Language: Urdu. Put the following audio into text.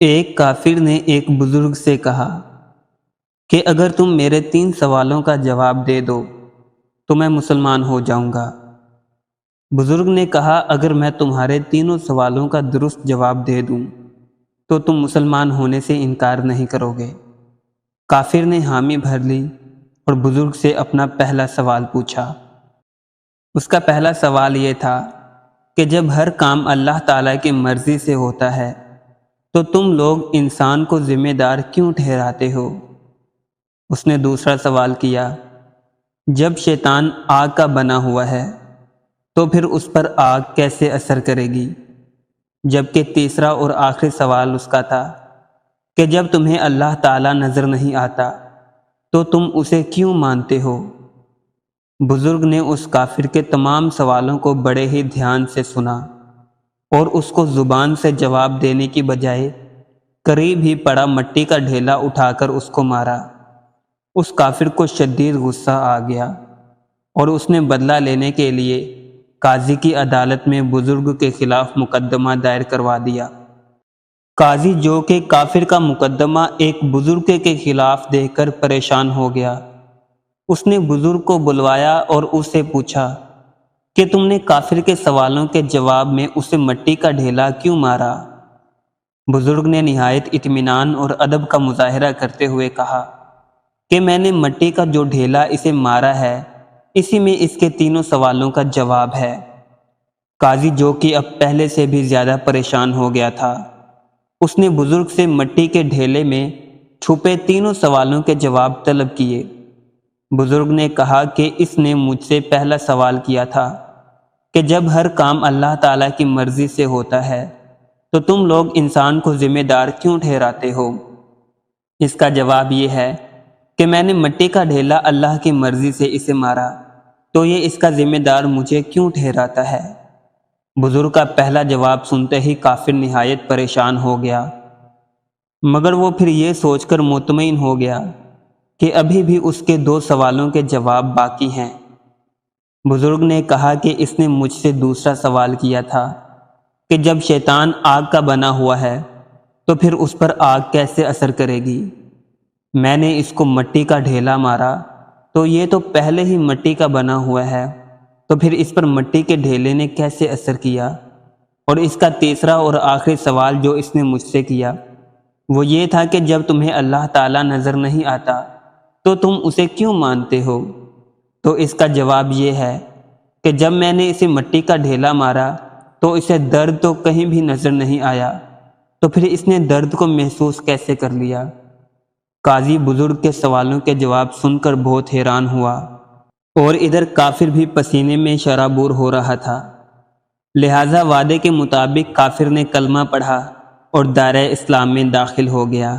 ایک کافر نے ایک بزرگ سے کہا کہ اگر تم میرے 3 سوالوں کا جواب دے دو تو میں مسلمان ہو جاؤں گا۔ بزرگ نے کہا اگر میں تمہارے تینوں سوالوں کا درست جواب دے دوں تو تم مسلمان ہونے سے انکار نہیں کرو گے۔ کافر نے حامی بھر لی اور بزرگ سے اپنا پہلا سوال پوچھا۔ اس کا پہلا سوال یہ تھا کہ جب ہر کام اللہ تعالیٰ کی مرضی سے ہوتا ہے تو تم لوگ انسان کو ذمہ دار کیوں ٹھہراتے ہو؟ اس نے دوسرا سوال کیا، جب شیطان آگ کا بنا ہوا ہے تو پھر اس پر آگ کیسے اثر کرے گی؟ جبکہ تیسرا اور آخری سوال اس کا تھا کہ جب تمہیں اللہ تعالیٰ نظر نہیں آتا تو تم اسے کیوں مانتے ہو؟ بزرگ نے اس کافر کے تمام سوالوں کو بڑے ہی دھیان سے سنا اور اس کو زبان سے جواب دینے کی بجائے قریب ہی پڑا مٹی کا ڈھیلا اٹھا کر اس کو مارا۔ اس کافر کو شدید غصہ آ گیا اور اس نے بدلہ لینے کے لیے قاضی کی عدالت میں بزرگ کے خلاف مقدمہ دائر کروا دیا۔ قاضی جو کہ کافر کا مقدمہ ایک بزرگ کے خلاف دیکھ کر پریشان ہو گیا، اس نے بزرگ کو بلوایا اور اس سے پوچھا کہ تم نے کافر کے سوالوں کے جواب میں اسے مٹی کا ڈھیلا کیوں مارا؟ بزرگ نے نہایت اطمینان اور ادب کا مظاہرہ کرتے ہوئے کہا کہ میں نے مٹی کا جو ڈھیلا اسے مارا ہے اسی میں اس کے تینوں سوالوں کا جواب ہے۔ قاضی جو کہ اب پہلے سے بھی زیادہ پریشان ہو گیا تھا، اس نے بزرگ سے مٹی کے ڈھیلے میں چھپے تینوں سوالوں کے جواب طلب کیے۔ بزرگ نے کہا کہ اس نے مجھ سے پہلا سوال کیا تھا کہ جب ہر کام اللہ تعالیٰ کی مرضی سے ہوتا ہے تو تم لوگ انسان کو ذمہ دار کیوں ٹھہراتے ہو؟ اس کا جواب یہ ہے کہ میں نے مٹی کا ڈھیلا اللہ کی مرضی سے اسے مارا، تو یہ اس کا ذمہ دار مجھے کیوں ٹھہراتا ہے؟ بزرگ کا پہلا جواب سنتے ہی کافر نہایت پریشان ہو گیا، مگر وہ پھر یہ سوچ کر مطمئن ہو گیا کہ ابھی بھی اس کے 2 سوالوں کے جواب باقی ہیں۔ بزرگ نے کہا کہ اس نے مجھ سے دوسرا سوال کیا تھا کہ جب شیطان آگ کا بنا ہوا ہے تو پھر اس پر آگ کیسے اثر کرے گی؟ میں نے اس کو مٹی کا ڈھیلا مارا تو یہ تو پہلے ہی مٹی کا بنا ہوا ہے، تو پھر اس پر مٹی کے ڈھیلے نے کیسے اثر کیا؟ اور اس کا تیسرا اور آخری سوال جو اس نے مجھ سے کیا وہ یہ تھا کہ جب تمہیں اللہ تعالیٰ نظر نہیں آتا تو تم اسے کیوں مانتے ہو؟ تو اس کا جواب یہ ہے کہ جب میں نے اسے مٹی کا ڈھیلا مارا تو اسے درد تو کہیں بھی نظر نہیں آیا، تو پھر اس نے درد کو محسوس کیسے کر لیا؟ قاضی بزرگ کے سوالوں کے جواب سن کر بہت حیران ہوا اور ادھر کافر بھی پسینے میں شرابور ہو رہا تھا، لہٰذا وعدے کے مطابق کافر نے کلمہ پڑھا اور دائرہ اسلام میں داخل ہو گیا۔